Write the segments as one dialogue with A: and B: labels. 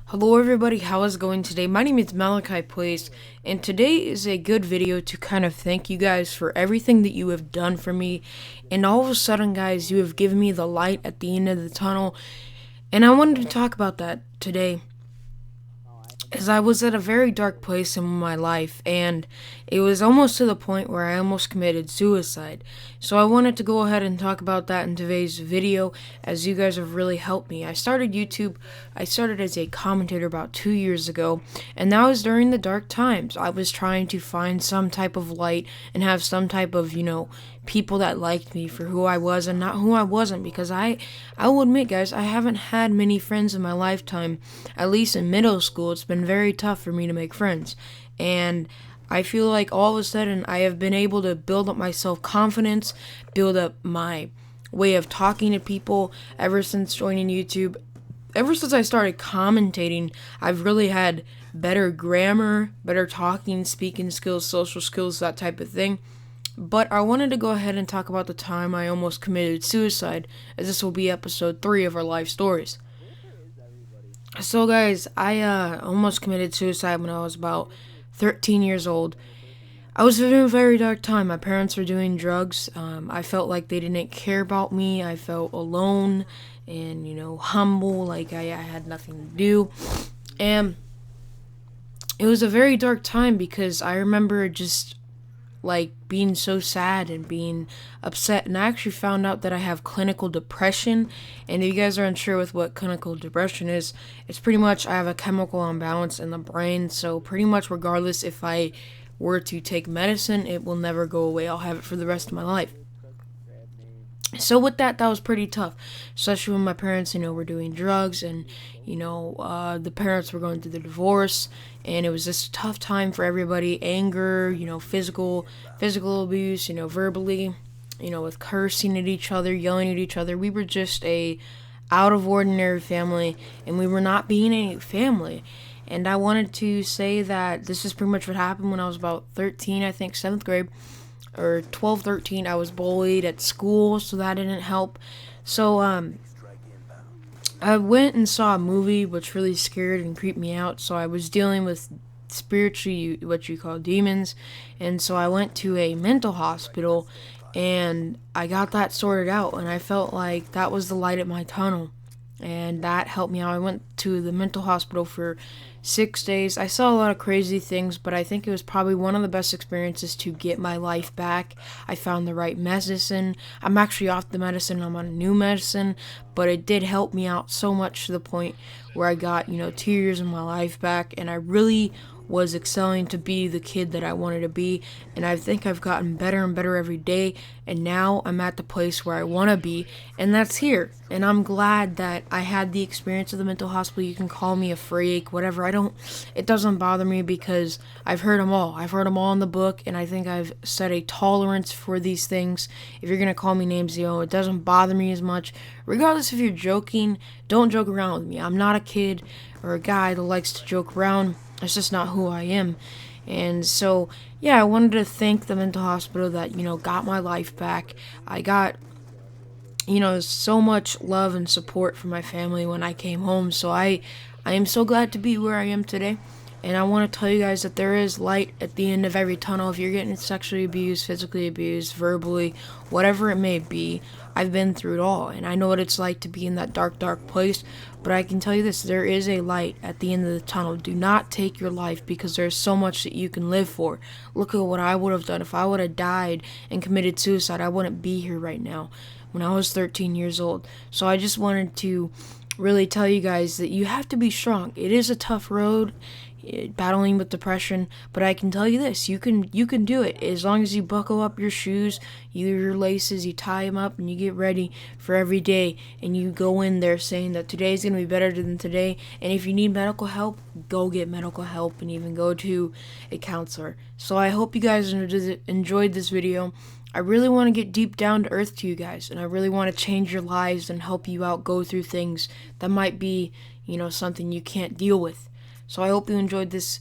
A: Hello everybody, how is it going today? My name is Malachi Place, and today is a good video to kind of thank you guys for everything that you have done for me. And all of a sudden, guys, you have given me the light at the end of the tunnel, and I wanted to talk about that today as I was at a very dark place in my life, and it was almost to the point where I almost committed suicide. So I wanted to go ahead and talk about that in today's video, as you guys have really helped me. I started YouTube, I started as a commentator about 2 years ago, and that was during the dark times. I was trying to find some type of light and have some type of, people that liked me for who I was and not who I wasn't, because I will admit, guys, I haven't had many friends in my lifetime. At least in middle school, it's been very tough for me to make friends. And I feel like all of a sudden I have been able to build up my self-confidence, build up my way of talking to people ever since joining YouTube. Ever since I started commentating, I've really had better grammar, better talking, speaking skills, social skills, that type of thing. But I wanted to go ahead and talk about the time I almost committed suicide, as this will be episode 3 of our life stories. So, guys, I almost committed suicide when I was about 13 years old. I was in a very dark time. My parents were doing drugs. I felt like they didn't care about me. I felt alone and, humble, like I had nothing to do. And it was a very dark time because I remember just like being so sad and being upset, and I actually found out that I have clinical depression. And if you guys are unsure with what clinical depression is, it's pretty much I have a chemical imbalance in the brain, so pretty much regardless if I were to take medicine, it will never go away. I'll have it for the rest of my life. So with that was pretty tough, especially when my parents, were doing drugs, and the parents were going through the divorce, and it was just a tough time for everybody. Anger, physical abuse, verbally, with cursing at each other, yelling at each other. We were just a out of ordinary family, and we were not being a family. And I wanted to say that this is pretty much what happened when I was about 13, I think 7th grade or 12, 13. I was bullied at school, so that didn't help. So I went and saw a movie which really scared and creeped me out. So I was dealing with spiritually what you call demons, and so I went to a mental hospital and I got that sorted out, and I felt like that was the light at my tunnel, and that helped me out. I went to the mental hospital for 6 days. I saw a lot of crazy things, but I think it was probably one of the best experiences to get my life back. I found the right medicine. I'm actually off the medicine. I'm on a new medicine, but it did help me out so much to the point where I got, 2 years of my life back, and I really was excelling to be the kid that I wanted to be, and I think I've gotten better and better every day, and now I'm at the place where I want to be, and that's here. And I'm glad that I had the experience of the mental hospital. You can call me a freak, whatever. It doesn't bother me because I've heard them all. I've heard them all in the book, and I think I've set a tolerance for these things. If you're gonna call me names, it doesn't bother me as much. Regardless if you're joking, don't joke around with me. I'm not a kid or a guy that likes to joke around. It's just not who I am. And so, yeah, I wanted to thank the mental hospital that, got my life back. I got, so much love and support from my family when I came home. So I am so glad to be where I am today. And I want to tell you guys that there is light at the end of every tunnel. If you're getting sexually abused, physically abused, verbally, whatever it may be, I've been through it all. And I know what it's like to be in that dark, dark place. But I can tell you this, there is a light at the end of the tunnel. Do not take your life because there's so much that you can live for. Look at what I would have done. If I would have died and committed suicide, I wouldn't be here right now when I was 13 years old. So I just wanted to really tell you guys that you have to be strong. It is a tough road, battling with depression, but I can tell you this, you can do it as long as you buckle up your shoes, your laces, you tie them up, and you get ready for every day, and you go in there saying that today's going to be better than today. And if you need medical help, go get medical help, and even go to a counselor. So I hope you guys enjoyed this video. I really want to get deep down to earth to you guys, and I really want to change your lives and help you out go through things that might be, something you can't deal with. So I hope you enjoyed this,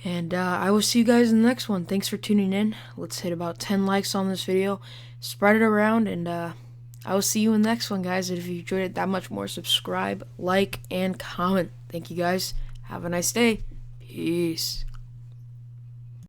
A: and I will see you guys in the next one. Thanks for tuning in. Let's hit about 10 likes on this video. Spread it around, and I will see you in the next one, guys. And if you enjoyed it that much more, subscribe, like, and comment. Thank you, guys. Have a nice day. Peace.